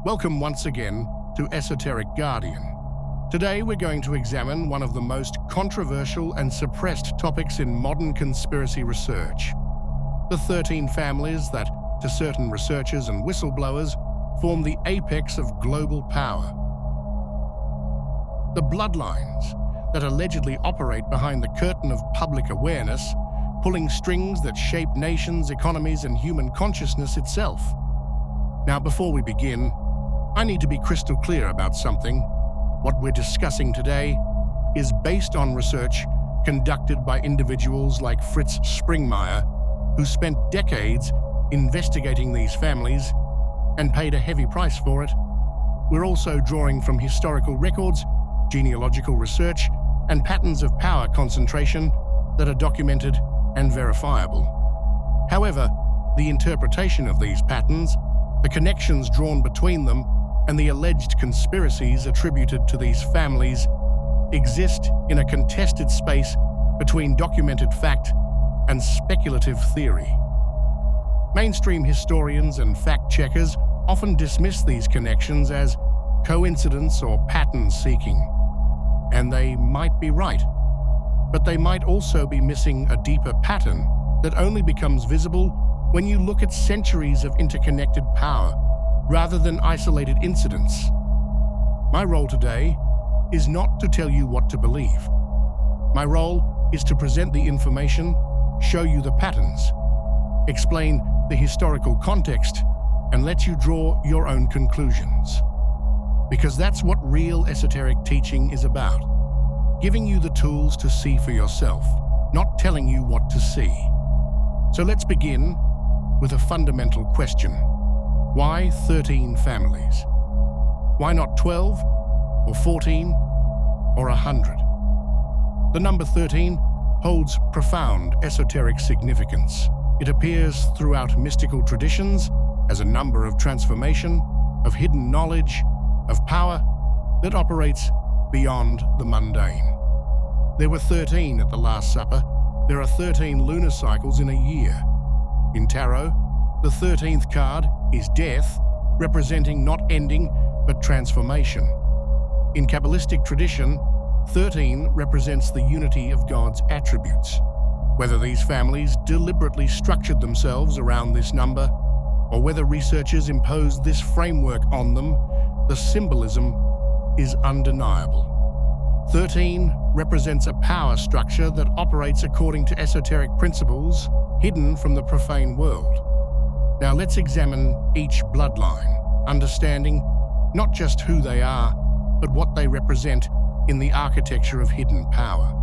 Welcome once again to Esoteric Guardian. Today we're going to examine one of the most controversial and suppressed topics in modern conspiracy research. The 13 families that, to certain researchers and whistleblowers, form the apex of global power. The bloodlines that allegedly operate behind the curtain of public awareness, pulling strings that shape nations, economies, and human consciousness itself. Now, before we begin, I need to be crystal clear about something. What we're discussing today is based on research conducted by individuals like Fritz Springmeier, who spent decades investigating these families and paid a heavy price for it. We're also drawing from historical records, genealogical research, and patterns of power concentration that are documented and verifiable. However, the interpretation of these patterns, the connections drawn between them, and the alleged conspiracies attributed to these families exist in a contested space between documented fact and speculative theory. Mainstream historians and fact-checkers often dismiss these connections as coincidence or pattern-seeking. And they might be right, but they might also be missing a deeper pattern that only becomes visible when you look at centuries of interconnected power rather than isolated incidents. My role today is not to tell you what to believe. My role is to present the information, show you the patterns, explain the historical context, and let you draw your own conclusions. Because that's what real esoteric teaching is about. Giving you the tools to see for yourself, not telling you what to see. So let's begin with a fundamental question. Why 13 families? Why not 12, or 14, or 100? The number 13 holds profound esoteric significance. It appears throughout mystical traditions as a number of transformation, of hidden knowledge, of power that operates beyond the mundane. There were 13 at the Last Supper. There are 13 lunar cycles in a year. In tarot, the 13th card is death, representing not ending but transformation. In Kabbalistic tradition, 13 represents the unity of God's attributes. Whether these families deliberately structured themselves around this number, or whether researchers imposed this framework on them, the symbolism is undeniable. 13 represents a power structure that operates according to esoteric principles hidden from the profane world. Now let's examine each bloodline, understanding not just who they are, but what they represent in the architecture of hidden power.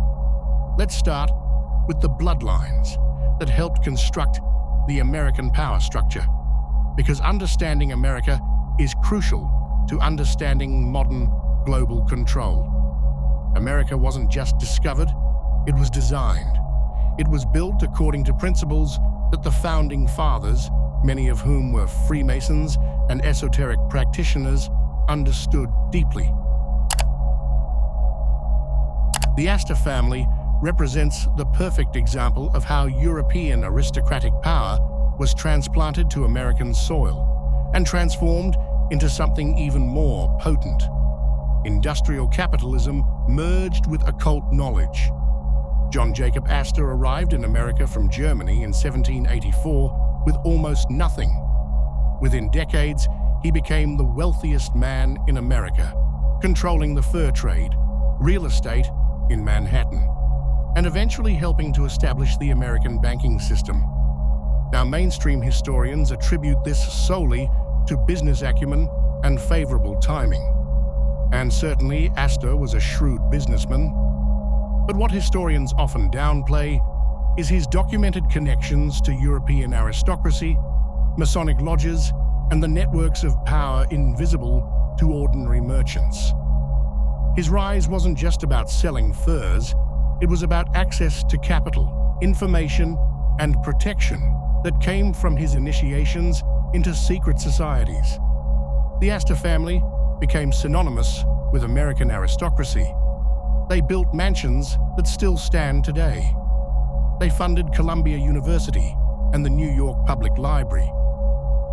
Let's start with the bloodlines that helped construct the American power structure, because understanding America is crucial to understanding modern global control. America wasn't just discovered, it was designed. It was built according to principles that the founding fathers, many of whom were Freemasons and esoteric practitioners, understood deeply. The Astor family represents the perfect example of how European aristocratic power was transplanted to American soil and transformed into something even more potent. Industrial capitalism merged with occult knowledge. John Jacob Astor arrived in America from Germany in 1784 with almost nothing. Within decades, he became the wealthiest man in America, controlling the fur trade, real estate in Manhattan, and eventually helping to establish the American banking system. Now, mainstream historians attribute this solely to business acumen and favorable timing. And certainly, Astor was a shrewd businessman. But what historians often downplay is his documented connections to European aristocracy, Masonic lodges, and the networks of power invisible to ordinary merchants. His rise wasn't just about selling furs, it was about access to capital, information, and protection that came from his initiations into secret societies. The Astor family became synonymous with American aristocracy. They built mansions that still stand today. They funded Columbia University and the New York Public Library.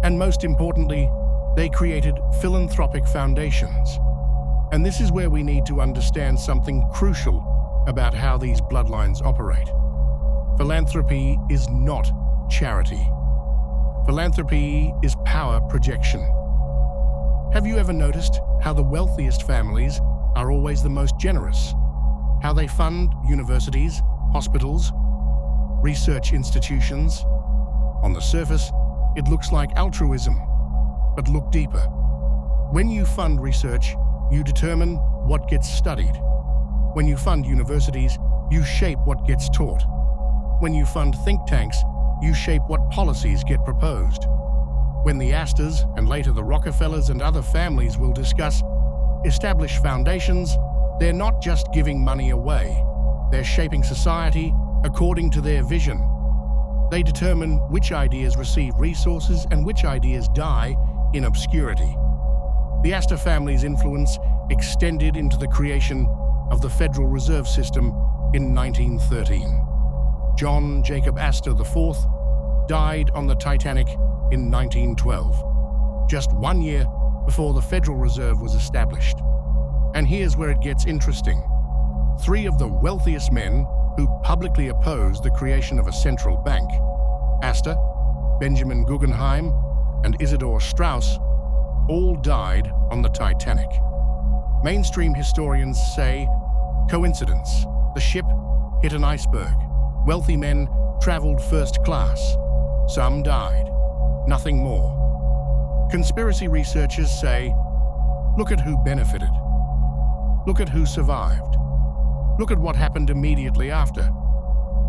And most importantly, They created philanthropic foundations. And this is where we need to understand something crucial about how these bloodlines operate. Philanthropy is not charity. Philanthropy is power projection. Have you ever noticed how the wealthiest families are always the most generous? How they fund universities, hospitals, research institutions? On the surface, it looks like altruism, but look deeper. When you fund research, you determine what gets studied. When you fund universities, you shape what gets taught. When you fund think tanks, you shape what policies get proposed. When the Astors, and later the Rockefellers and other families will discuss, establish foundations, they're not just giving money away. They're shaping society according to their vision. They determine which ideas receive resources and which ideas die in obscurity. The Astor family's influence extended into the creation of the Federal Reserve System in 1913. John Jacob Astor IV died on the Titanic in 1912, just 1 year before the Federal Reserve was established. And here's where it gets interesting. 3 of the wealthiest men who publicly opposed the creation of a central bank, Astor, Benjamin Guggenheim, and Isidor Straus, all died on the Titanic. Mainstream historians say, coincidence, the ship hit an iceberg. Wealthy men traveled first class. Some died. Nothing more. Conspiracy researchers say, look at who benefited. Look at who survived. Look at what happened immediately after.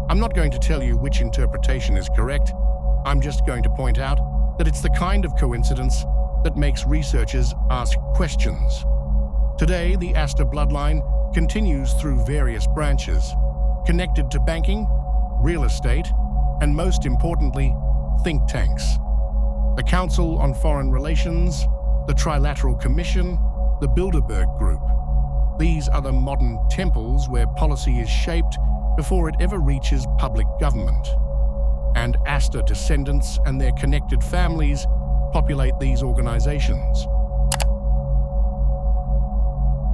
I'm not going to tell you which interpretation is correct. I'm just going to point out that it's the kind of coincidence that makes researchers ask questions. Today, the Astor Bloodline continues through various branches, connected to banking, real estate, and most importantly, think tanks. The Council on Foreign Relations, the Trilateral Commission, the Bilderberg Group. These are the modern temples where policy is shaped before it ever reaches public government. And Astor descendants and their connected families populate these organizations.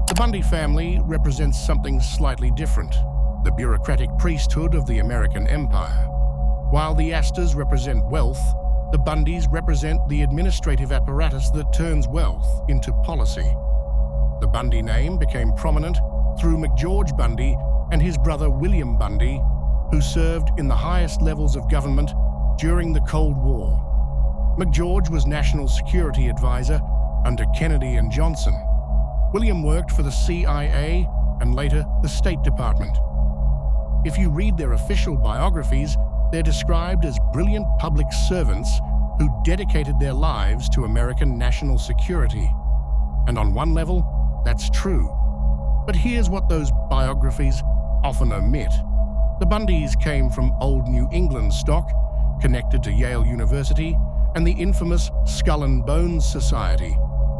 The Bundy family represents something slightly different, the bureaucratic priesthood of the American Empire. While the Astors represent wealth, the Bundys represent the administrative apparatus that turns wealth into policy. The Bundy name became prominent through McGeorge Bundy and his brother William Bundy, who served in the highest levels of government during the Cold War. McGeorge was National Security Advisor under Kennedy and Johnson. William worked for the CIA and later the State Department. If you read their official biographies, they're described as brilliant public servants who dedicated their lives to American national security. And on one level, that's true. But here's what those biographies often omit. The Bundys came from old New England stock, connected to Yale University and the infamous Skull and Bones Society,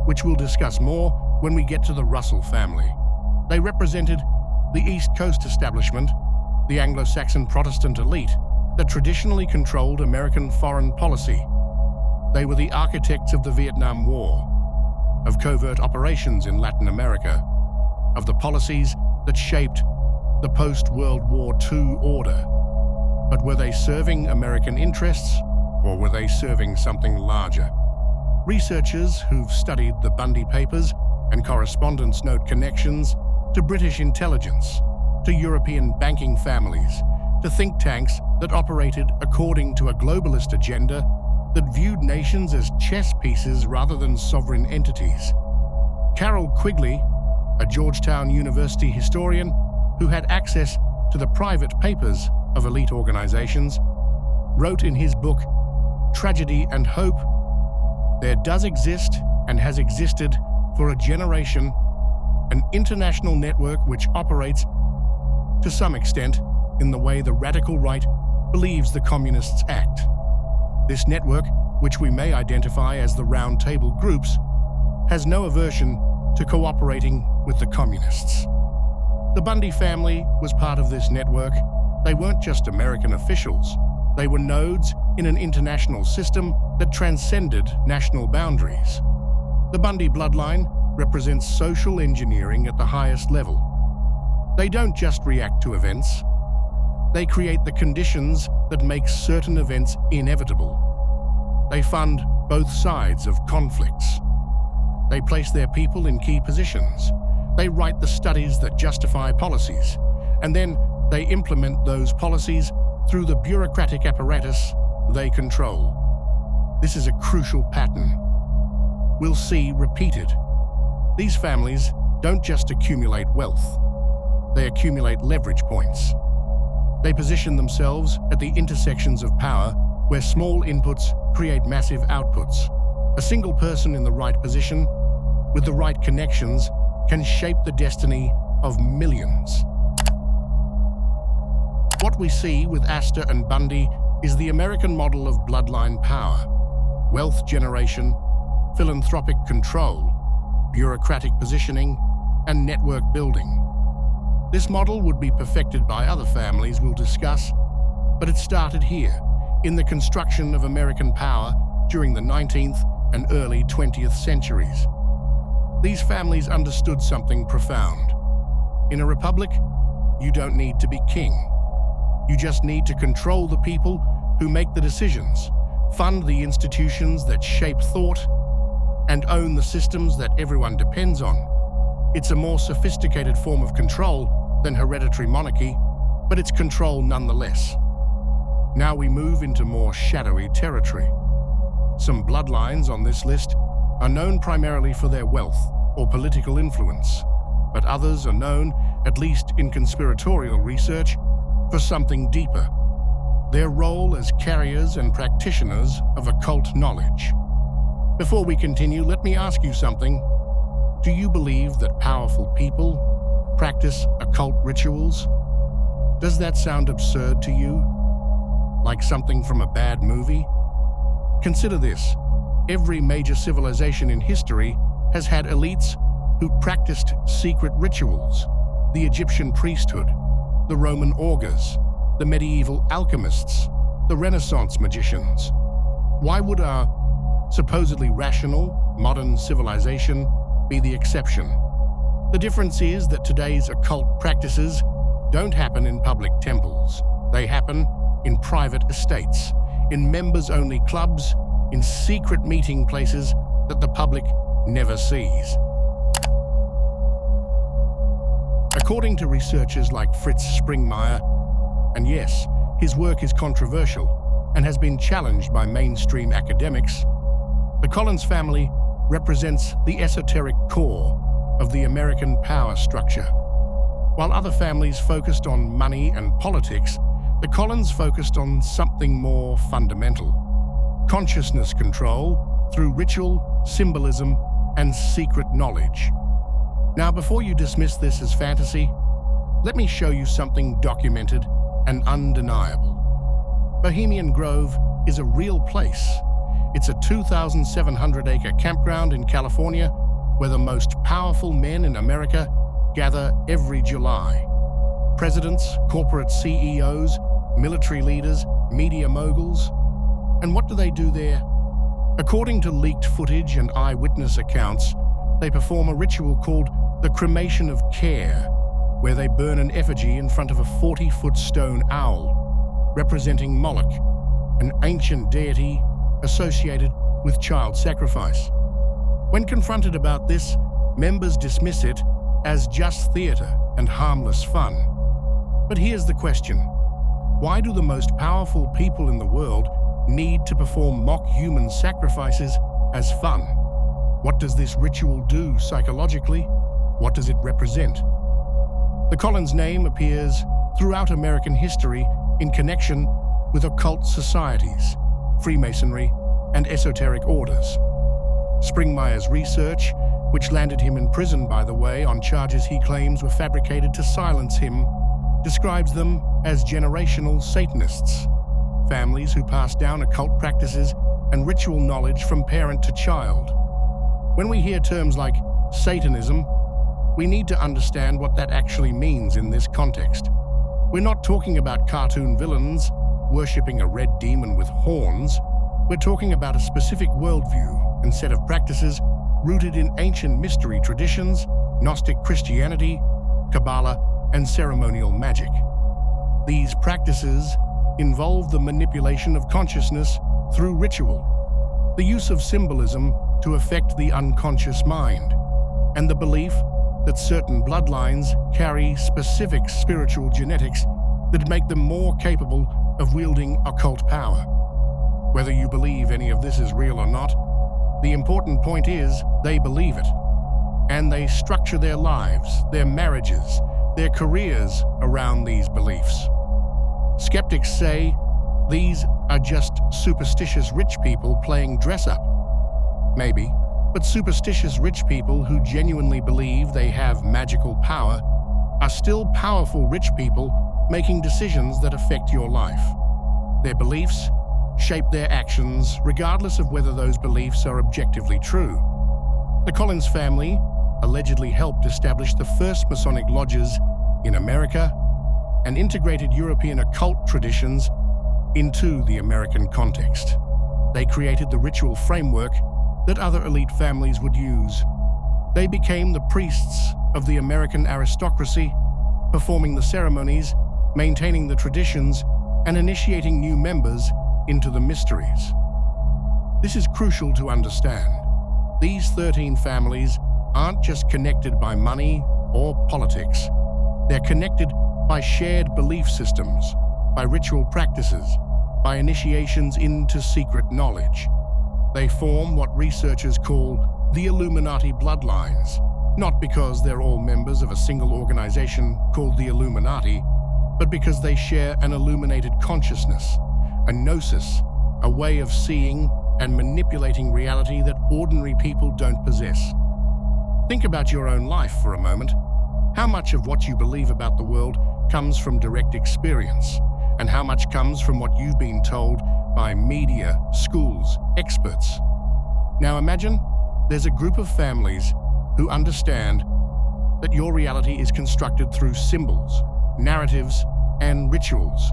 which we'll discuss more when we get to the Russel family. They represented the East Coast establishment, the Anglo-Saxon Protestant elite that traditionally controlled American foreign policy. They were the architects of the Vietnam War, of covert operations in Latin America, of the policies that shaped the post-World War II order. But were they serving American interests, or were they serving something larger? Researchers who've studied the Bundy papers and correspondence note connections to British intelligence, to European banking families, to think tanks that operated according to a globalist agenda that viewed nations as chess pieces rather than sovereign entities. Carroll Quigley, a Georgetown University historian who had access to the private papers of elite organizations, wrote in his book, Tragedy and Hope, there does exist and has existed for a generation an international network which operates, to some extent, in the way the radical right believes the communists act. This network, which we may identify as the Round Table groups, has no aversion to cooperating with the communists. The Bundy family was part of this network. They weren't just American officials. They were nodes in an international system that transcended national boundaries. The Bundy Bloodline represents social engineering at the highest level. They don't just react to events. They create the conditions that make certain events inevitable. They fund both sides of conflicts. They place their people in key positions. They write the studies that justify policies, and then they implement those policies through the bureaucratic apparatus they control. This is a crucial pattern we'll see repeated. These families don't just accumulate wealth. They accumulate leverage points. They position themselves at the intersections of power where small inputs create massive outputs. A single person in the right position, with the right connections, can shape the destiny of millions. What we see with Astor and Bundy is the American model of bloodline power: wealth generation, philanthropic control, bureaucratic positioning, and network building. This model would be perfected by other families we'll discuss, but it started here, in the construction of American power during the 19th and early 20th centuries. These families understood something profound. In a republic, you don't need to be king. You just need to control the people who make the decisions, fund the institutions that shape thought, and own the systems that everyone depends on. It's a more sophisticated form of control than hereditary monarchy, but it's control nonetheless. Now we move into more shadowy territory. Some bloodlines on this list are known primarily for their wealth or political influence, but others are known, at least in conspiratorial research, for something deeper: their role as carriers and practitioners of occult knowledge. Before we continue, let me ask you something. Do you believe that powerful people practice occult rituals? Does that sound absurd to you? Like something from a bad movie? Consider this. Every major civilization in history has had elites who practiced secret rituals. The Egyptian priesthood, the Roman augurs, the medieval alchemists, the Renaissance magicians. Why would our supposedly rational, modern civilization be the exception? The difference is that today's occult practices don't happen in public temples. They happen in private estates, in members-only clubs, in secret meeting places that the public never sees. According to researchers like Fritz Springmeier, and yes, his work is controversial and has been challenged by mainstream academics, the Collins family represents the esoteric core of the American power structure. While other families focused on money and politics, the Collins focused on something more fundamental: consciousness control through ritual, symbolism, and secret knowledge. Now, before you dismiss this as fantasy, let me show you something documented and undeniable. Bohemian Grove is a real place. It's a 2,700-acre campground in California where the most powerful men in America gather every July. Presidents, corporate CEOs, military leaders, media moguls. And what do they do there? According to leaked footage and eyewitness accounts, they perform a ritual called the cremation of care, where they burn an effigy in front of a 40-foot stone owl, representing Moloch, an ancient deity associated with child sacrifice. When confronted about this, members dismiss it as just theater and harmless fun. But here's the question: why do the most powerful people in the world need to perform mock human sacrifices as fun? What does this ritual do psychologically? What does it represent? The Collins name appears throughout American history in connection with occult societies, Freemasonry, and esoteric orders. Springmeier's research, which landed him in prison, by the way, on charges he claims were fabricated to silence him, describes them as generational Satanists, families who pass down occult practices and ritual knowledge from parent to child. When we hear terms like Satanism, we need to understand what that actually means in this context. We're not talking about cartoon villains worshipping a red demon with horns. We're talking about a specific worldview and set of practices rooted in ancient mystery traditions, Gnostic Christianity, Kabbalah, and ceremonial magic. These practices involve the manipulation of consciousness through ritual, the use of symbolism to affect the unconscious mind, and the belief that certain bloodlines carry specific spiritual genetics that make them more capable of wielding occult power. Whether you believe any of this is real or not, the important point is they believe it, and they structure their lives, their marriages, their careers around these beliefs. Skeptics say these are just superstitious rich people playing dress-up. Maybe, but superstitious rich people who genuinely believe they have magical power are still powerful rich people making decisions that affect your life. Their beliefs shape their actions regardless of whether those beliefs are objectively true. The Collins family allegedly helped establish the first Masonic lodges in America and integrated European occult traditions into the American context. They created the ritual framework that other elite families would use. They became the priests of the American aristocracy, performing the ceremonies, maintaining the traditions, and initiating new members into the mysteries. This is crucial to understand. These 13 families aren't just connected by money or politics. They're connected by shared belief systems, by ritual practices, by initiations into secret knowledge. They form what researchers call the Illuminati Bloodlines, not because they're all members of a single organization called the Illuminati, but because they share an illuminated consciousness, a gnosis, a way of seeing and manipulating reality that ordinary people don't possess. Think about your own life for a moment. How much of what you believe about the world comes from direct experience, and how much comes from what you've been told by media, schools, experts? Now imagine there's a group of families who understand that your reality is constructed through symbols, narratives, and rituals.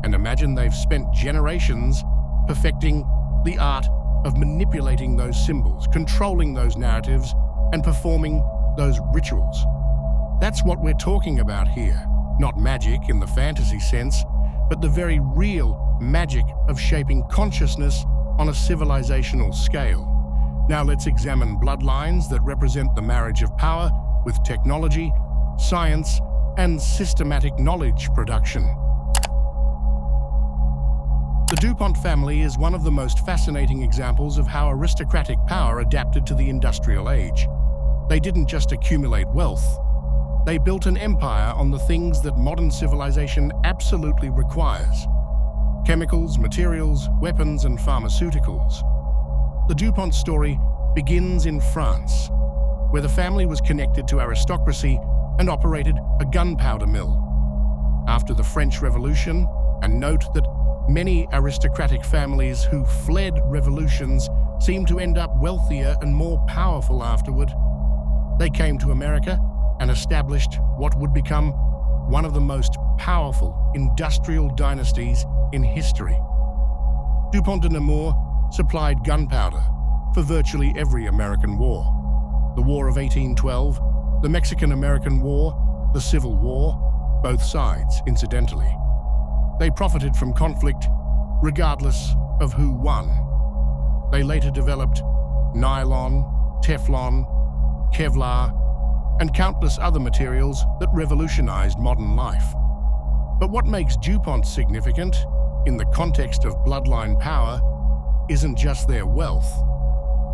And imagine they've spent generations perfecting the art of manipulating those symbols, controlling those narratives, and performing those rituals. That's what we're talking about here. Not magic in the fantasy sense, but the very real magic of shaping consciousness on a civilizational scale. Now let's examine bloodlines that represent the marriage of power with technology, science, and systematic knowledge production. The Dupont family is one of the most fascinating examples of how aristocratic power adapted to the industrial age. They didn't just accumulate wealth. They built an empire on the things that modern civilization absolutely requires: chemicals, materials, weapons, and pharmaceuticals. The Dupont story begins in France, where the family was connected to aristocracy and operated a gunpowder mill. After the French Revolution, and note that many aristocratic families who fled revolutions seem to end up wealthier and more powerful afterward, they came to America and established what would become one of the most powerful industrial dynasties in history. Dupont de Nemours supplied gunpowder for virtually every American war. The War of 1812, the Mexican-American War, the Civil War, both sides, incidentally. They profited from conflict regardless of who won. They later developed nylon, Teflon, Kevlar, and countless other materials that revolutionized modern life. But what makes DuPont significant in the context of bloodline power isn't just their wealth.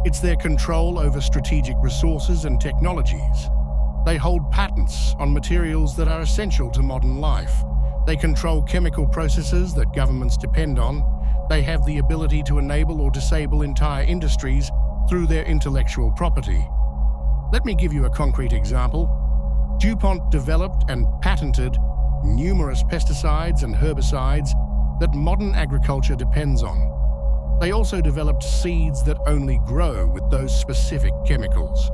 It's their control over strategic resources and technologies. They hold patents on materials that are essential to modern life. They control chemical processes that governments depend on. They have the ability to enable or disable entire industries through their intellectual property. Let me give you a concrete example. DuPont developed and patented numerous pesticides and herbicides that modern agriculture depends on. They also developed seeds that only grow with those specific chemicals.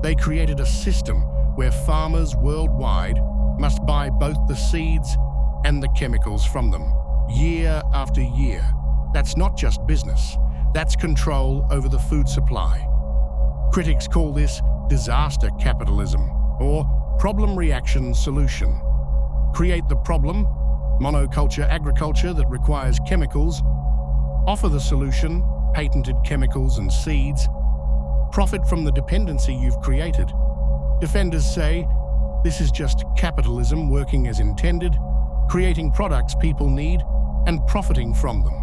They created a system where farmers worldwide must buy both the seeds and the chemicals from them, year after year. That's not just business, that's control over the food supply. Critics call this disaster capitalism or problem reaction solution. Create the problem, monoculture agriculture that requires chemicals. Offer the solution, patented chemicals and seeds. Profit from the dependency you've created. Defenders say, this is just capitalism working as intended, creating products people need and profiting from them.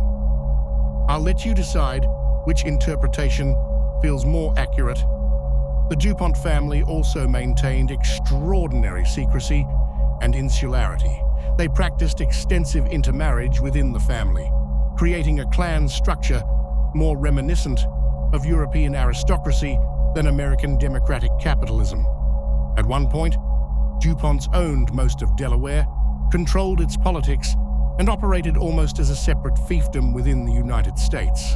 I'll let you decide which interpretation feels more accurate. The Dupont family also maintained extraordinary secrecy and insularity. They practiced extensive intermarriage within the family, creating a clan structure more reminiscent of European aristocracy than American democratic capitalism. At one point, Duponts owned most of Delaware, controlled its politics, and operated almost as a separate fiefdom within the United States.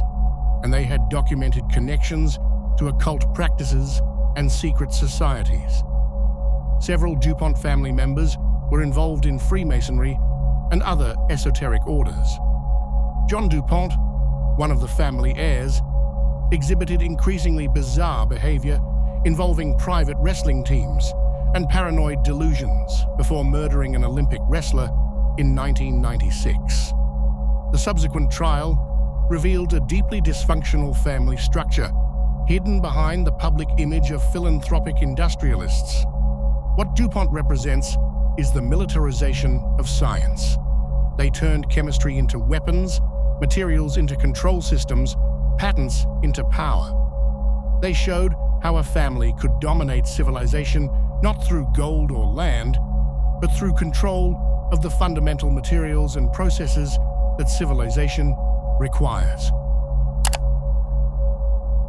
And they had documented connections to occult practices and secret societies. Several Dupont family members were involved in Freemasonry and other esoteric orders. John Dupont, one of the family heirs, exhibited increasingly bizarre behavior involving private wrestling teams and paranoid delusions before murdering an Olympic wrestler in 1996. The subsequent trial revealed a deeply dysfunctional family structure hidden behind the public image of philanthropic industrialists. What Dupont represents is the militarization of science. They turned chemistry into weapons, materials into control systems, patents into power. They showed how a family could dominate civilization not through gold or land, but through control of the fundamental materials and processes that civilization requires.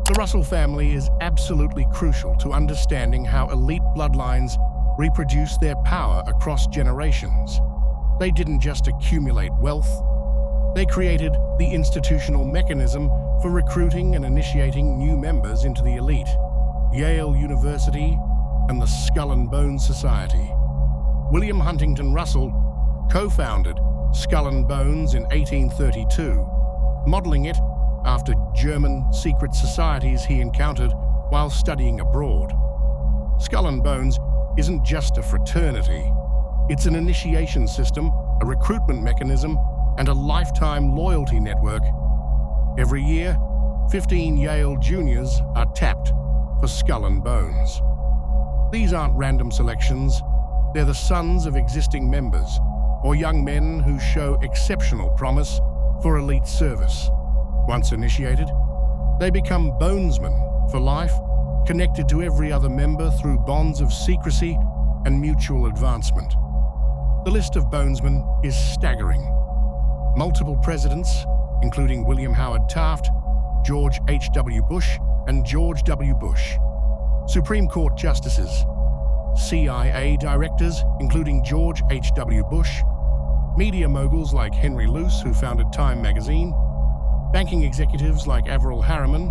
The Russel family is absolutely crucial to understanding how elite bloodlines reproduce their power across generations. They didn't just accumulate wealth, they created the institutional mechanism for recruiting and initiating new members into the elite. Yale University and the Skull and Bones Society. William Huntington Russell co-founded Skull and Bones in 1832, modeling it after German secret societies he encountered while studying abroad. Skull and Bones isn't just a fraternity. It's an initiation system, a recruitment mechanism, and a lifetime loyalty network. Every year, 15 Yale juniors are tapped for Skull and Bones. These aren't random selections. They're the sons of existing members, or young men who show exceptional promise for elite service. Once initiated, they become bonesmen for life, connected to every other member through bonds of secrecy and mutual advancement. The list of bonesmen is staggering. Multiple presidents, including William Howard Taft, George H.W. Bush, and George W. Bush. Supreme Court justices, CIA directors, including George H.W. Bush, media moguls like Henry Luce, who founded Time magazine, banking executives like Averell Harriman.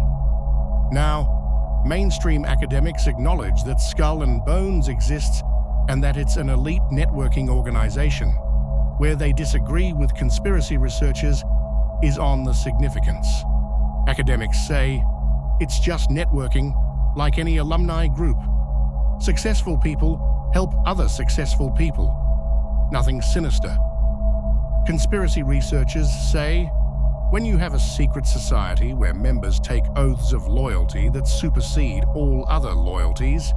Now, mainstream academics acknowledge that Skull and Bones exists and that it's an elite networking organization. Where they disagree with conspiracy researchers is on the significance. Academics say it's just networking like any alumni group. Successful people help other successful people. Nothing sinister. Conspiracy researchers say when you have a secret society where members take oaths of loyalty that supersede all other loyalties,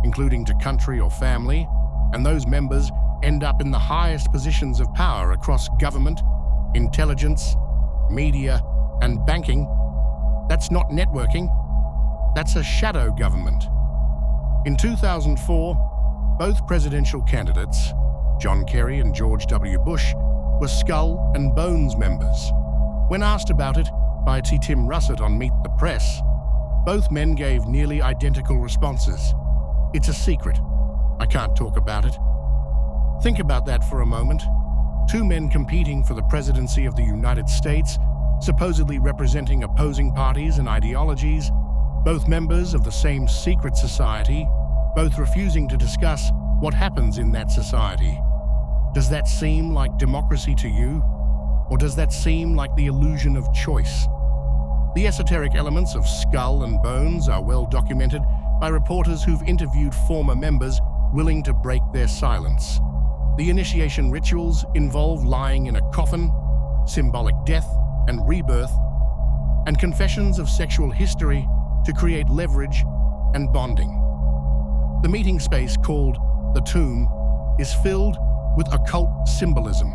including to country or family, and those members end up in the highest positions of power across government, intelligence, media, and banking, that's not networking, that's a shadow government. In 2004, both presidential candidates, John Kerry and George W. Bush, were Skull and Bones members. When asked about it by Tim Russert on Meet the Press, both men gave nearly identical responses. It's a secret. I can't talk about it. Think about that for a moment. Two men competing for the presidency of the United States, supposedly representing opposing parties and ideologies, both members of the same secret society, both refusing to discuss what happens in that society. Does that seem like democracy to you? Or does that seem like the illusion of choice? The esoteric elements of skull and bones are well documented by reporters who've interviewed former members willing to break their silence. The initiation rituals involve lying in a coffin, symbolic death and rebirth, and confessions of sexual history to create leverage and bonding. The meeting space, called the tomb, is filled with occult symbolism,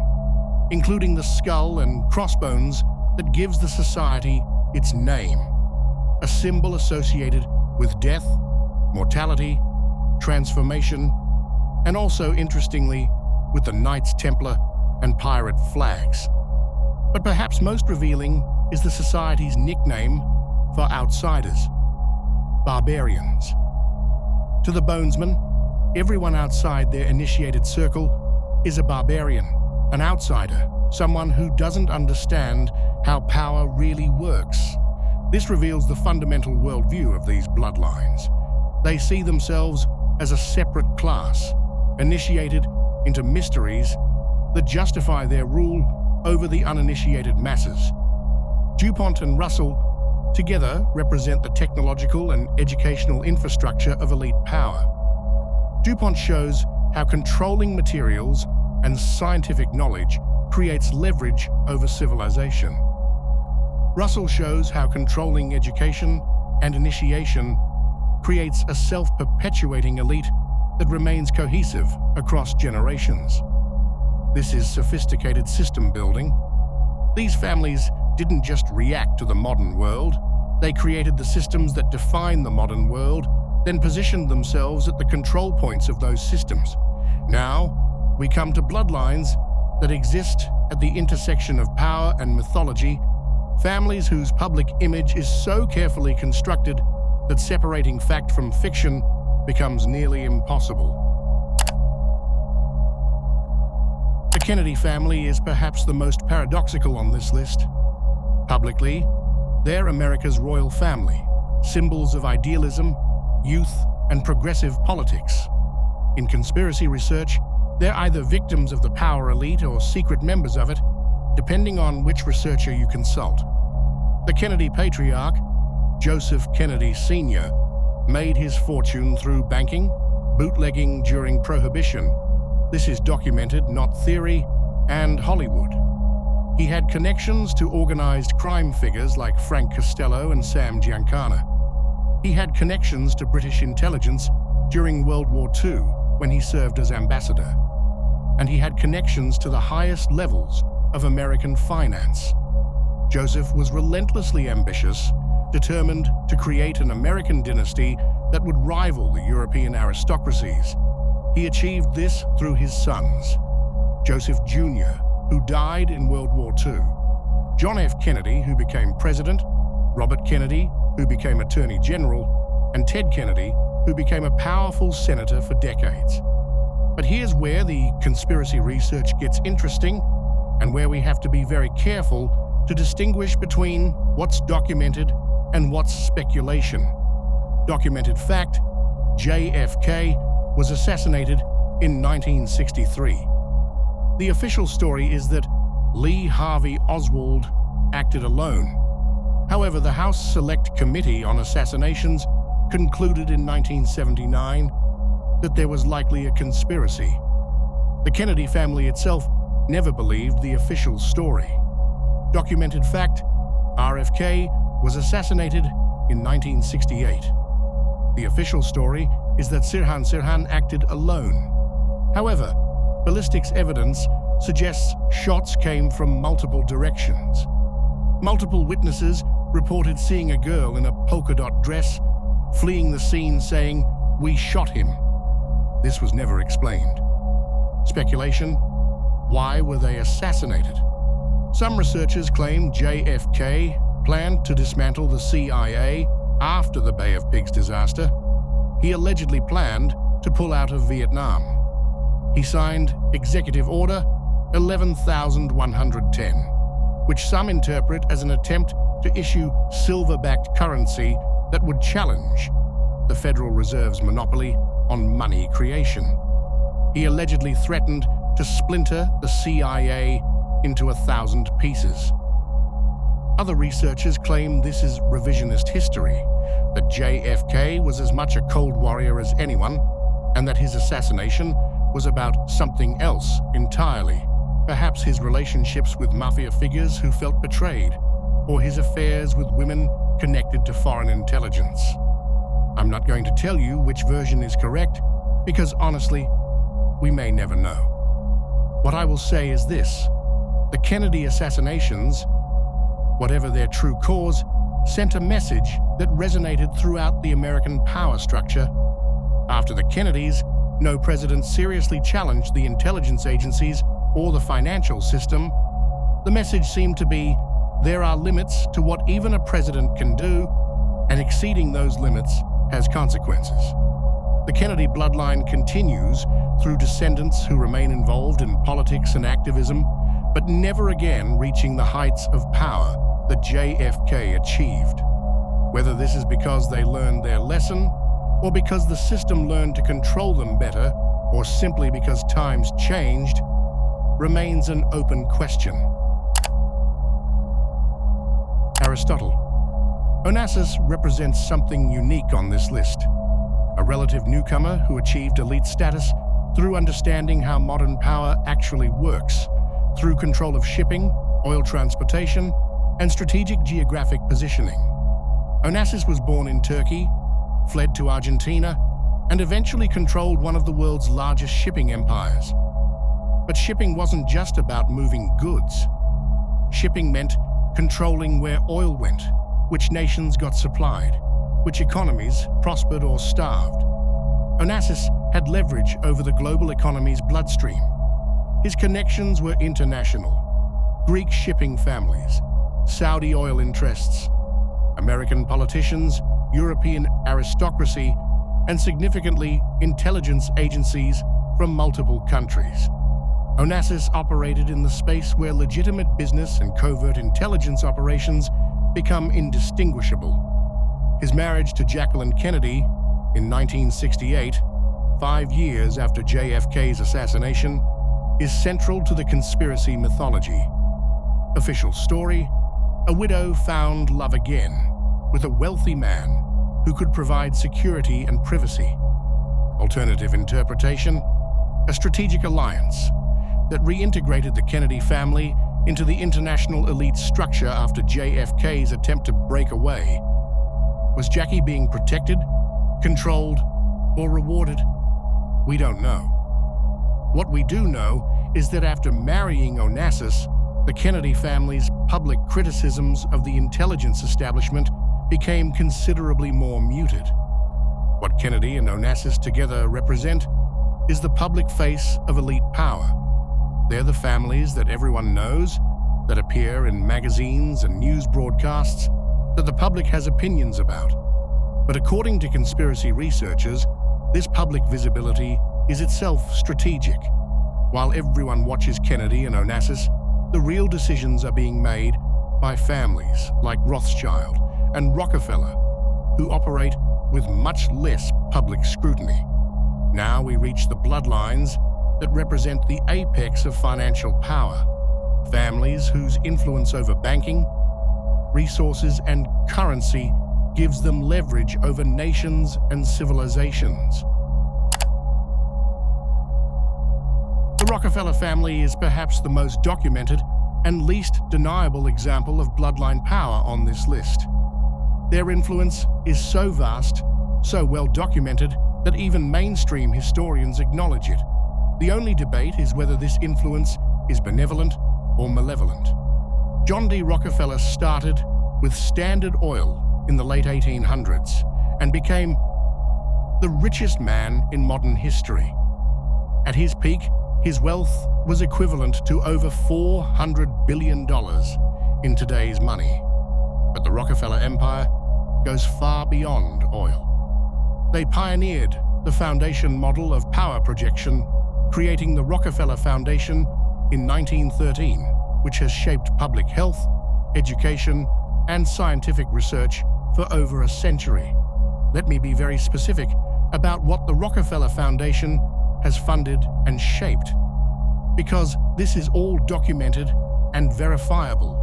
including the skull and crossbones that gives the society its name, a symbol associated with death, mortality, transformation, and also, interestingly, with the Knights Templar and pirate flags. But perhaps most revealing is the society's nickname for outsiders: barbarians. To the bonesman, everyone outside their initiated circle is a barbarian, an outsider, someone who doesn't understand how power really works. This reveals the fundamental worldview of these bloodlines. They see themselves as a separate class, initiated into mysteries that justify their rule over the uninitiated masses. Dupont and Russel together represent the technological and educational infrastructure of elite power. Dupont shows how controlling materials and scientific knowledge creates leverage over civilization. Russel shows how controlling education and initiation creates a self-perpetuating elite that remains cohesive across generations. This is sophisticated system building. These families didn't just react to the modern world. They created the systems that define the modern world, then positioned themselves at the control points of those systems. Now, we come to bloodlines that exist at the intersection of power and mythology, families whose public image is so carefully constructed that separating fact from fiction becomes nearly impossible. The Kennedy family is perhaps the most paradoxical on this list. Publicly, they're America's royal family, symbols of idealism, youth, and progressive politics. In conspiracy research, they're either victims of the power elite or secret members of it, depending on which researcher you consult. The Kennedy patriarch, Joseph Kennedy Sr., made his fortune through banking, bootlegging during Prohibition. This is documented, not theory, and Hollywood. He had connections to organized crime figures like Frank Costello and Sam Giancana. He had connections to British intelligence during World War II when he served as ambassador. And he had connections to the highest levels of American finance. Joseph was relentlessly ambitious, determined to create an American dynasty that would rival the European aristocracies. He achieved this through his sons, Joseph Jr., who died in World War II, John F. Kennedy, who became president, Robert Kennedy, who became Attorney General, and Ted Kennedy, who became a powerful senator for decades. But here's where the conspiracy research gets interesting and where we have to be very careful to distinguish between what's documented and what's speculation. Documented fact: JFK was assassinated in 1963. The official story is that Lee Harvey Oswald acted alone. However, the House Select Committee on Assassinations concluded in 1979 that there was likely a conspiracy. The Kennedy family itself never believed the official story. Documented fact: RFK was assassinated in 1968. The official story is that Sirhan acted alone. However, ballistics evidence suggests shots came from multiple directions. Multiple witnesses reported seeing a girl in a polka dot dress fleeing the scene saying, "We shot him." This was never explained. Speculation: why were they assassinated? Some researchers claim JFK planned to dismantle the CIA after the Bay of Pigs disaster. He allegedly planned to pull out of Vietnam. He signed Executive Order 11,110, which some interpret as an attempt to issue silver-backed currency that would challenge the Federal Reserve's monopoly on money creation. He allegedly threatened to splinter the CIA into 1,000 pieces. Other researchers claim this is revisionist history, that JFK was as much a cold warrior as anyone, and that his assassination was about something else entirely. Perhaps his relationships with mafia figures who felt betrayed, or his affairs with women connected to foreign intelligence. I'm not going to tell you which version is correct, because honestly, we may never know. What I will say is this: the Kennedy assassinations, whatever their true cause, sent a message that resonated throughout the American power structure. After the Kennedys, no president seriously challenged the intelligence agencies or the financial system. The message seemed to be, there are limits to what even a president can do, and exceeding those limits has consequences. The Kennedy bloodline continues through descendants who remain involved in politics and activism, but never again reaching the heights of power that JFK achieved. Whether this is because they learned their lesson, or because the system learned to control them better, or simply because times changed, remains an open question. Aristotle. Onnasis represents something unique on this list. A relative newcomer who achieved elite status through understanding how modern power actually works, through control of shipping, oil transportation, and strategic geographic positioning. Onnasis was born in Turkey, fled to Argentina, and eventually controlled one of the world's largest shipping empires. But shipping wasn't just about moving goods. Shipping meant controlling where oil went, which nations got supplied, which economies prospered or starved. Onnasis had leverage over the global economy's bloodstream. His connections were international: Greek shipping families, Saudi oil interests, American politicians, European aristocracy, and significantly, intelligence agencies from multiple countries. Onnasis operated in the space where legitimate business and covert intelligence operations become indistinguishable. His marriage to Jacqueline Kennedy in 1968, 5 years after JFK's assassination, is central to the conspiracy mythology. Official story: a widow found love again with a wealthy man who could provide security and privacy. Alternative interpretation: a strategic alliance that reintegrated the Kennedy family into the international elite structure after JFK's attempt to break away. Was Jackie being protected, controlled, or rewarded? We don't know. What we do know is that after marrying Onnasis, the Kennedy family's public criticisms of the intelligence establishment became considerably more muted. What Kennedy and Onnasis together represent is the public face of elite power. They're the families that everyone knows, that appear in magazines and news broadcasts, that the public has opinions about. But according to conspiracy researchers, this public visibility is itself strategic. While everyone watches Kennedy and Onnasis, the real decisions are being made by families like Rothschild and Rockefeller, who operate with much less public scrutiny. Now we reach the bloodlines that represent the apex of financial power, families whose influence over banking, resources, and currency gives them leverage over nations and civilizations. The Rockefeller family is perhaps the most documented and least deniable example of bloodline power on this list. Their influence is so vast, so well documented, that even mainstream historians acknowledge it. The only debate is whether this influence is benevolent or malevolent. John D. Rockefeller started with Standard Oil in the late 1800s and became the richest man in modern history. At his peak, his wealth was equivalent to over $400 billion in today's money. But the Rockefeller empire goes far beyond oil. They pioneered the foundation model of power projection, creating the Rockefeller Foundation in 1913, which has shaped public health, education, and scientific research for over a century. Let me be very specific about what the Rockefeller Foundation has funded and shaped, because this is all documented and verifiable.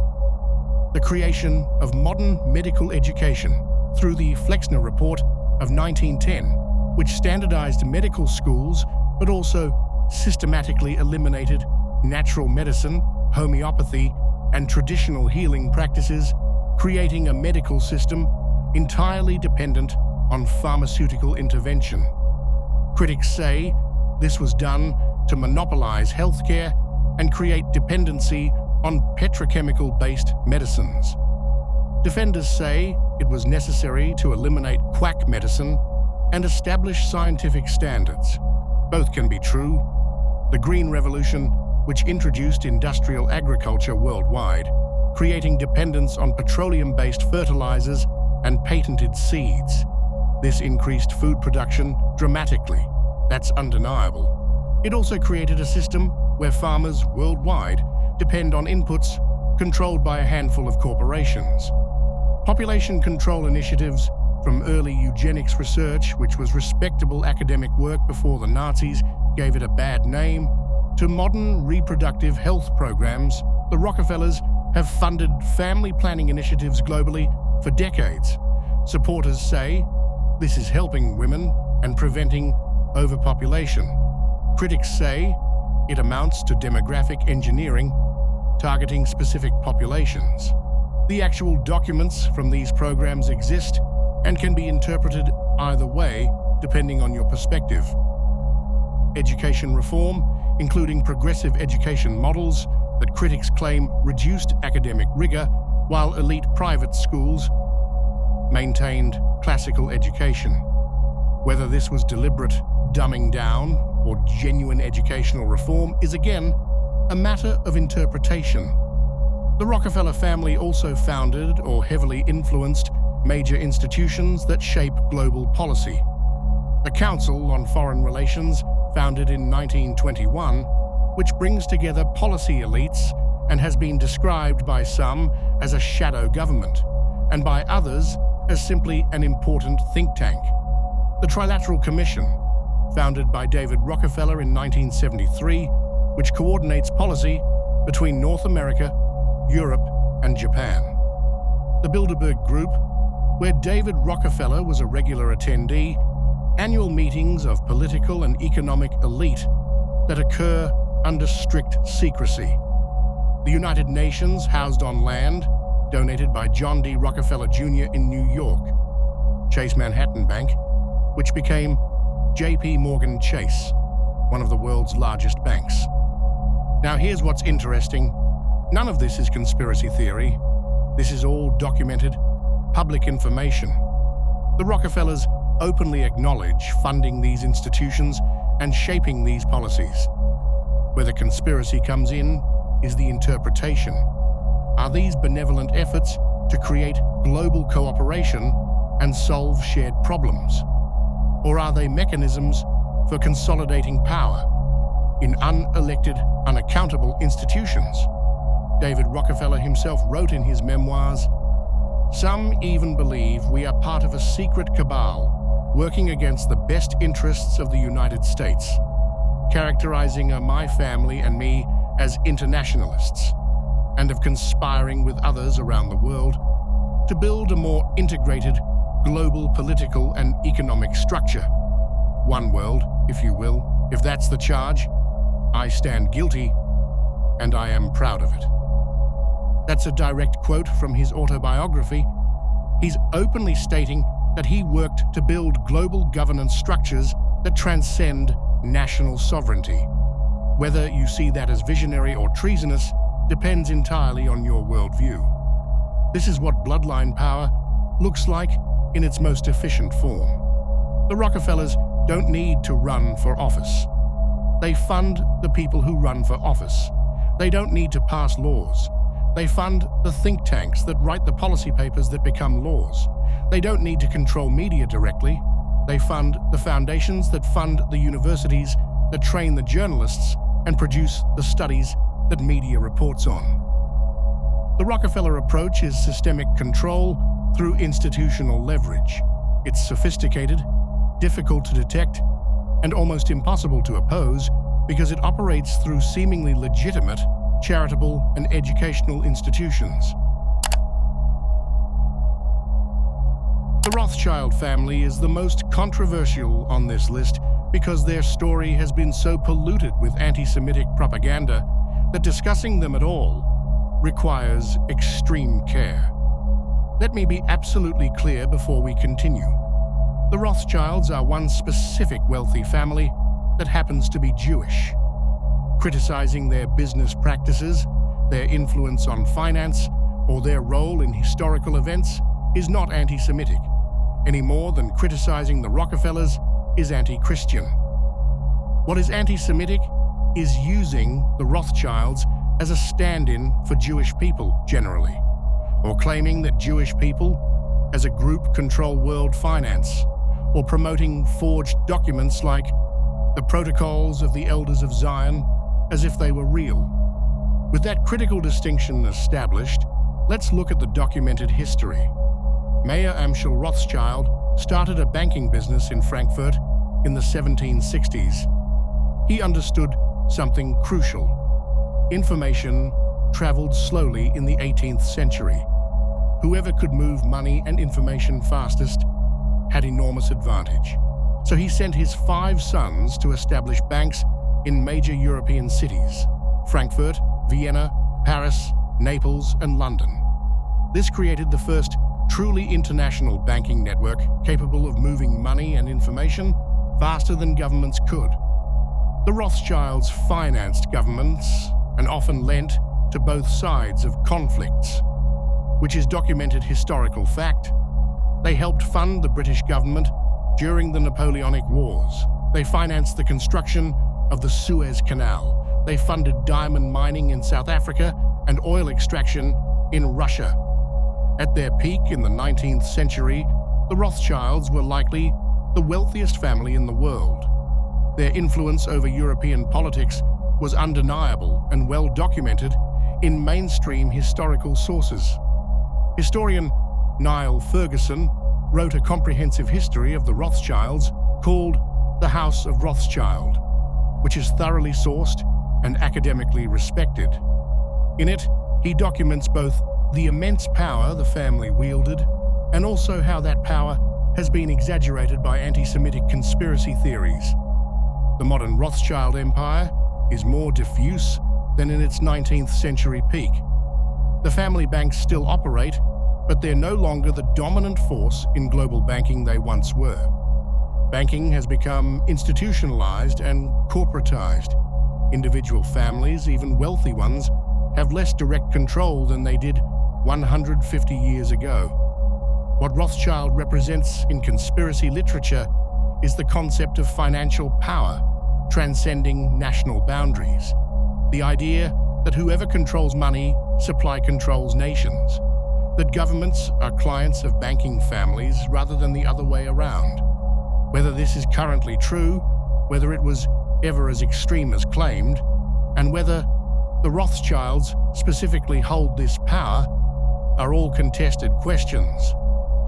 the creation of modern medical education through the Flexner Report of 1910, which standardized medical schools but also systematically eliminated natural medicine, homeopathy, and traditional healing practices, creating a medical system entirely dependent on pharmaceutical intervention. Critics say this was done to monopolize healthcare and create dependency on petrochemical-based medicines. Defenders say it was necessary to eliminate quack medicine and establish scientific standards. Both can be true. The Green Revolution, which introduced industrial agriculture worldwide, creating dependence on petroleum-based fertilizers and patented seeds. This increased food production dramatically. That's undeniable. It also created a system where farmers worldwide depend on inputs controlled by a handful of corporations. Population control initiatives, from early eugenics research, which was respectable academic work before the Nazis gave it a bad name, to modern reproductive health programs, the Rockefellers have funded family planning initiatives globally for decades. Supporters say this is helping women and preventing overpopulation. Critics say it amounts to demographic engineering, targeting specific populations. The actual documents from these programs exist and can be interpreted either way, depending on your perspective. Education reform, including progressive education models that critics claim reduced academic rigor, while elite private schools maintained classical education. Whether this was deliberate dumbing down or genuine educational reform is again a matter of interpretation. The Rockefeller family also founded or heavily influenced major institutions that shape global policy. The Council on Foreign Relations, founded in 1921, which brings together policy elites and has been described by some as a shadow government, and by others as simply an important think tank. The Trilateral Commission, founded by David Rockefeller in 1973, which coordinates policy between North America, Europe, and Japan. The Bilderberg Group, where David Rockefeller was a regular attendee, annual meetings of political and economic elite that occur under strict secrecy. The United Nations, housed on land donated by John D. Rockefeller Jr. in New York. Chase Manhattan Bank, which became J.P. Morgan Chase, one of the world's largest banks. Now here's what's interesting. None of this is conspiracy theory. This is all documented, public information. The Rockefellers openly acknowledge funding these institutions and shaping these policies. Where the conspiracy comes in is the interpretation. Are these benevolent efforts to create global cooperation and solve shared problems? Or are they mechanisms for consolidating power in unelected, unaccountable institutions? David Rockefeller himself wrote in his memoirs, "Some even believe we are part of a secret cabal working against the best interests of the United States, characterizing my family and me as internationalists, and of conspiring with others around the world to build a more integrated global political and economic structure. One world, if you will. If that's the charge, I stand guilty, and I am proud of it." That's a direct quote from his autobiography. He's openly stating that he worked to build global governance structures that transcend national sovereignty. Whether you see that as visionary or treasonous depends entirely on your worldview. This is what bloodline power looks like in its most efficient form. The Rockefellers don't need to run for office. They fund the people who run for office. They don't need to pass laws. They fund the think tanks that write the policy papers that become laws. They don't need to control media directly. They fund the foundations that fund the universities that train the journalists and produce the studies that media reports on. The Rockefeller approach is systemic control through institutional leverage. It's sophisticated, difficult to detect, and almost impossible to oppose because it operates through seemingly legitimate charitable and educational institutions. Rothschild family is the most controversial on this list because their story has been so polluted with anti-Semitic propaganda that discussing them at all requires extreme care. Let me be absolutely clear before we continue. The Rothschilds are one specific wealthy family that happens to be Jewish. Criticizing their business practices, their influence on finance, or their role in historical events is not anti-Semitic, any more than criticizing the Rockefellers is anti-Christian. What is anti-Semitic is using the Rothschilds as a stand-in for Jewish people generally, or claiming that Jewish people as a group control world finance, or promoting forged documents like the Protocols of the Elders of Zion as if they were real. With that critical distinction established, let's look at the documented history. Mayer Amschel Rothschild started a banking business in Frankfurt in the 1760s. He understood something crucial. Information traveled slowly in the 18th century. Whoever could move money and information fastest had enormous advantage. So he sent his 5 sons to establish banks in major European cities: Frankfurt, Vienna, Paris, Naples, and London. This created the first truly international banking network capable of moving money and information faster than governments could. The Rothschilds financed governments and often lent to both sides of conflicts, which is documented historical fact. They helped fund the British government during the Napoleonic Wars. They financed the construction of the Suez Canal. They funded diamond mining in South Africa and oil extraction in Russia. At their peak in the 19th century, the Rothschilds were likely the wealthiest family in the world. Their influence over European politics was undeniable and well documented in mainstream historical sources. Historian Niall Ferguson wrote a comprehensive history of the Rothschilds called The House of Rothschild, which is thoroughly sourced and academically respected. In it, he documents both the immense power the family wielded and also how that power has been exaggerated by anti-Semitic conspiracy theories. The modern Rothschild empire is more diffuse than in its 19th century peak. The family banks still operate, but they're no longer the dominant force in global banking they once were. Banking has become institutionalized and corporatized. Individual families, even wealthy ones, have less direct control than they did 150 years ago. What Rothschild represents in conspiracy literature is the concept of financial power transcending national boundaries. The idea that whoever controls money, supply controls nations. That governments are clients of banking families rather than the other way around. Whether this is currently true, whether it was ever as extreme as claimed, and whether the Rothschilds specifically hold this power are all contested questions.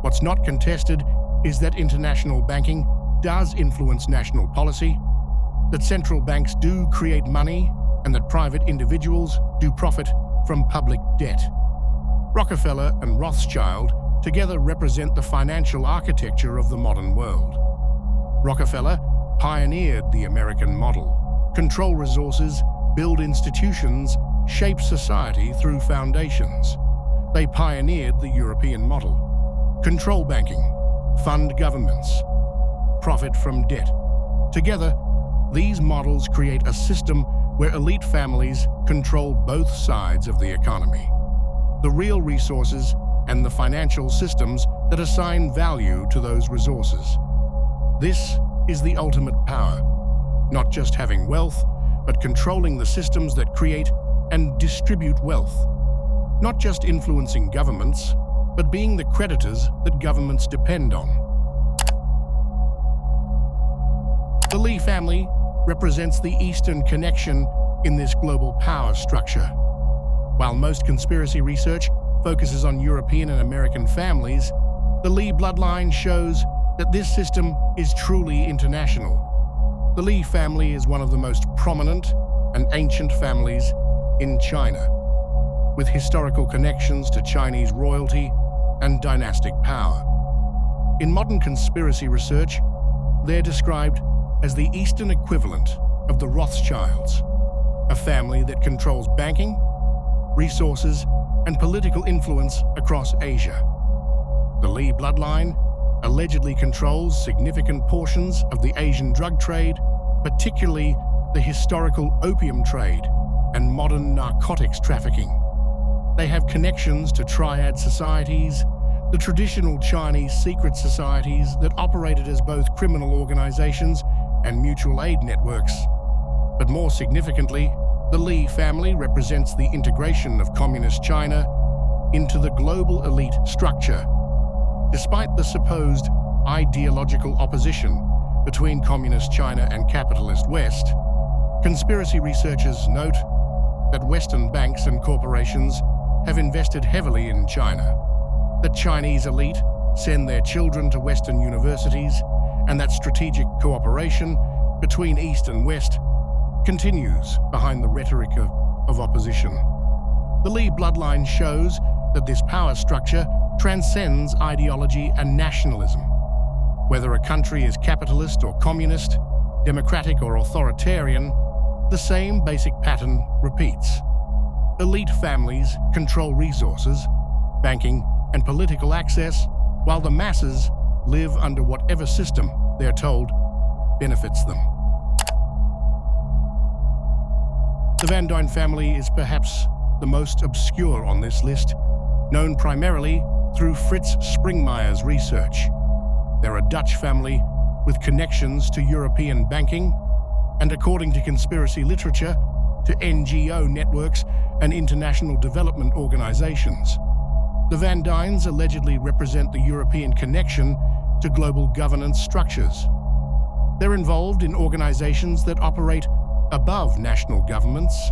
What's not contested is that international banking does influence national policy, that central banks do create money, and that private individuals do profit from public debt. Rockefeller and Rothschild together represent the financial architecture of the modern world. Rockefeller pioneered the American model. Control resources, build institutions, shape society through foundations. They pioneered the European model. Control banking, fund governments, profit from debt. Together, these models create a system where elite families control both sides of the economy. The real resources and the financial systems that assign value to those resources. This is the ultimate power, not just having wealth, but controlling the systems that create and distribute wealth. Not just influencing governments, but being the creditors that governments depend on. The Li family represents the Eastern connection in this global power structure. While most conspiracy research focuses on European and American families, the Li bloodline shows that this system is truly international. The Li family is one of the most prominent and ancient families in China, with historical connections to Chinese royalty and dynastic power. In modern conspiracy research, they're described as the Eastern equivalent of the Rothschilds, a family that controls banking, resources, and political influence across Asia. The Li Bloodline allegedly controls significant portions of the Asian drug trade, particularly the historical opium trade and modern narcotics trafficking. They have connections to triad societies, the traditional Chinese secret societies that operated as both criminal organizations and mutual aid networks. But more significantly, the Li family represents the integration of Communist China into the global elite structure. Despite the supposed ideological opposition between Communist China and capitalist West, conspiracy researchers note that Western banks and corporations have invested heavily in China, that Chinese elite send their children to Western universities, and that strategic cooperation between East and West continues behind the rhetoric of opposition. The Li Bloodline shows that this power structure transcends ideology and nationalism. Whether a country is capitalist or communist, democratic or authoritarian, the same basic pattern repeats. Elite families control resources, banking, and political access, while the masses live under whatever system they're told benefits them. The Van Duyn family is perhaps the most obscure on this list, known primarily through Fritz Springmeyer's research. They're a Dutch family with connections to European banking, and according to conspiracy literature, to NGO networks and international development organizations. The Van Duyns allegedly represent the European connection to global governance structures. They're involved in organizations that operate above national governments,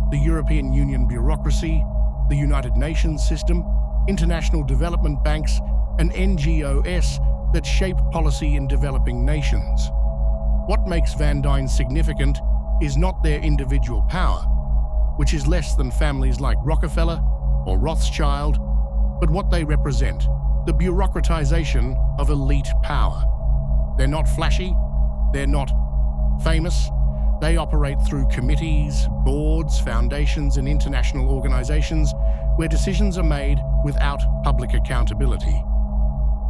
the European Union bureaucracy, the United Nations system, international development banks, and NGOs that shape policy in developing nations. What makes Van Duyn significant is not their individual power, which is less than families like Rockefeller or Rothschild, but what they represent, the bureaucratization of elite power. They're not flashy, they're not famous, they operate through committees, boards, foundations, and international organizations where decisions are made without public accountability.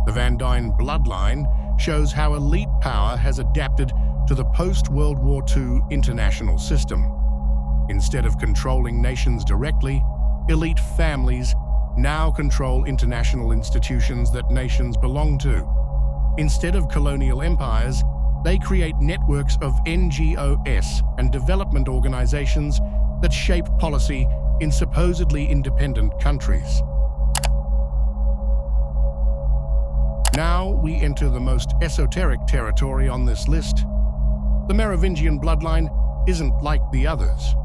The Van Duyn bloodline shows how elite power has adapted to the post-World War II international system. Instead of controlling nations directly, elite families now control international institutions that nations belong to. Instead of colonial empires, they create networks of NGOs and development organizations that shape policy in supposedly independent countries. Now we enter the most esoteric territory on this list. The Merovingian bloodline isn't like the others.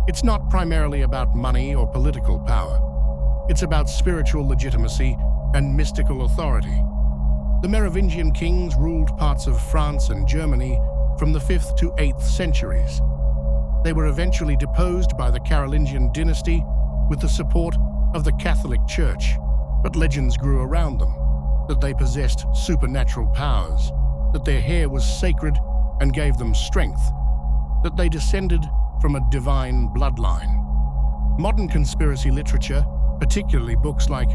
It's not primarily about money or political power. It's about spiritual legitimacy and mystical authority. The Merovingian kings ruled parts of France and Germany from the 5th to 8th centuries. They were eventually deposed by the Carolingian dynasty with the support of the Catholic Church, but legends grew around them, that they possessed supernatural powers, that their hair was sacred and gave them strength, that they descended from a divine bloodline. Modern conspiracy literature, particularly books like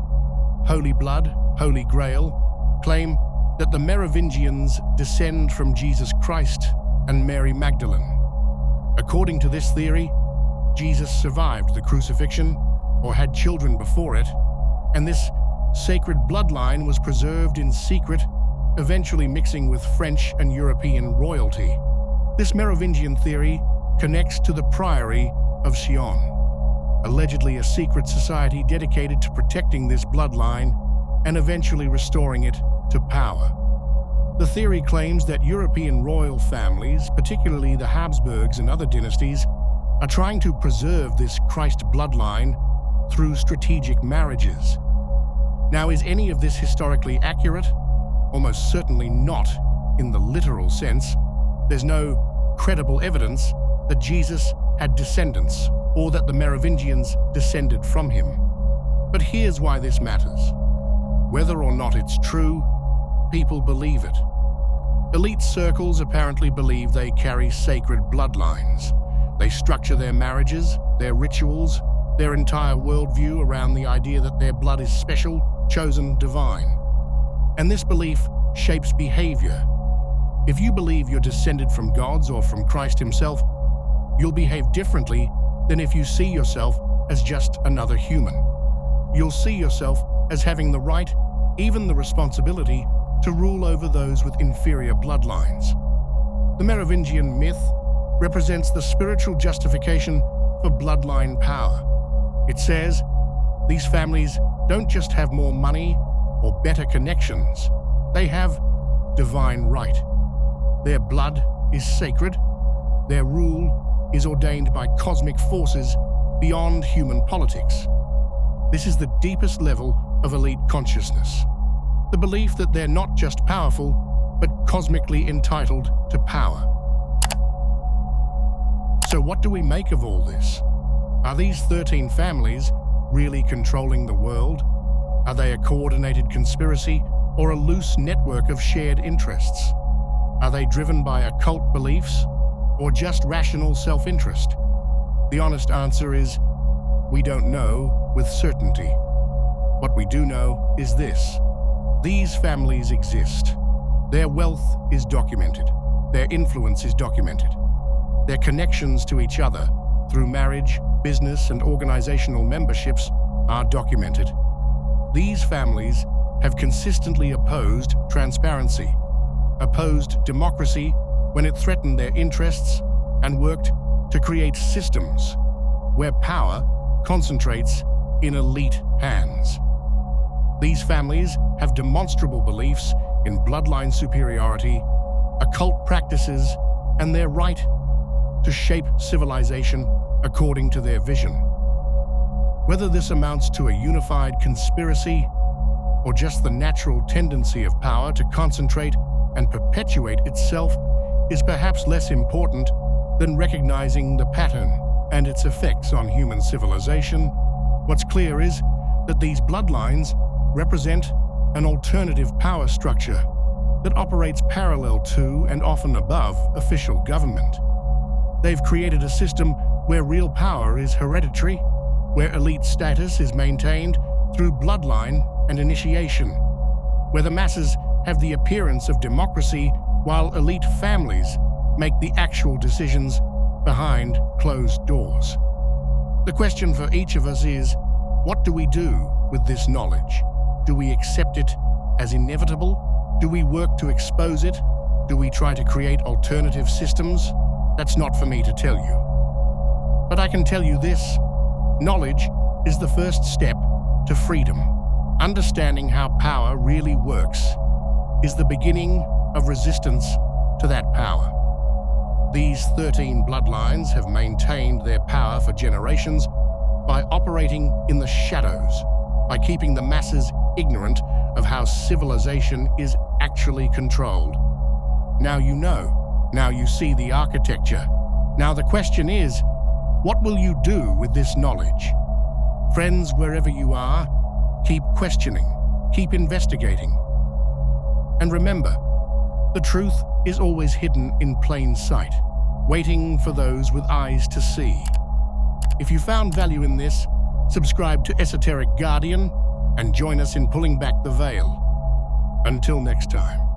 Holy Blood, Holy Grail, claim that the Merovingians descend from Jesus Christ and Mary Magdalene. According to this theory, Jesus survived the crucifixion or had children before it, and this sacred bloodline was preserved in secret, eventually mixing with French and European royalty. This Merovingian theory connects to the Priory of Sion, allegedly a secret society dedicated to protecting this bloodline and eventually restoring it to power. The theory claims that European royal families, particularly the Habsburgs and other dynasties, are trying to preserve this Christ bloodline through strategic marriages. Now, is any of this historically accurate? Almost certainly not in the literal sense. There's no credible evidence that Jesus had descendants or that the Merovingians descended from him. But here's why this matters. Whether or not it's true, people believe it. Elite circles apparently believe they carry sacred bloodlines. They structure their marriages, their rituals, their entire worldview around the idea that their blood is special, chosen, divine. And this belief shapes behavior. If you believe you're descended from gods or from Christ himself, you'll behave differently than if you see yourself as just another human. You'll see yourself as having the right, even the responsibility, to rule over those with inferior bloodlines. The Merovingian myth represents the spiritual justification for bloodline power. It says, these families don't just have more money or better connections, they have divine right. Their blood is sacred, their rule is ordained by cosmic forces beyond human politics. This is the deepest level of elite consciousness. The belief that they're not just powerful, but cosmically entitled to power. So what do we make of all this? Are these 13 families really controlling the world? Are they a coordinated conspiracy or a loose network of shared interests? Are they driven by occult beliefs or just rational self-interest? The honest answer is, we don't know with certainty. What we do know is this: these families exist. Their wealth is documented. Their influence is documented. Their connections to each other through marriage, business, and organizational memberships are documented. These families have consistently opposed transparency, opposed democracy when it threatened their interests, and worked to create systems where power concentrates in elite hands. These families have demonstrable beliefs in bloodline superiority, occult practices, and their right to shape civilization according to their vision. Whether this amounts to a unified conspiracy or just the natural tendency of power to concentrate and perpetuate itself is perhaps less important than recognizing the pattern and its effects on human civilization. What's clear is that these bloodlines represent an alternative power structure that operates parallel to and often above official government. They've created a system where real power is hereditary, where elite status is maintained through bloodline and initiation, where the masses have the appearance of democracy while elite families make the actual decisions behind closed doors. The question for each of us is, what do we do with this knowledge? Do we accept it as inevitable? Do we work to expose it? Do we try to create alternative systems? That's not for me to tell you. But I can tell you this: knowledge is the first step to freedom. Understanding how power really works is the beginning of resistance to that power. These 13 bloodlines have maintained their power for generations by operating in the shadows, by keeping the masses ignorant of how civilization is actually controlled. Now you know. Now you see the architecture. Now the question is, what will you do with this knowledge? Friends, wherever you are, keep questioning, keep investigating. And remember, the truth is always hidden in plain sight, waiting for those with eyes to see. If you found value in this, subscribe to Esoteric Guardian and join us in pulling back the veil. Until next time.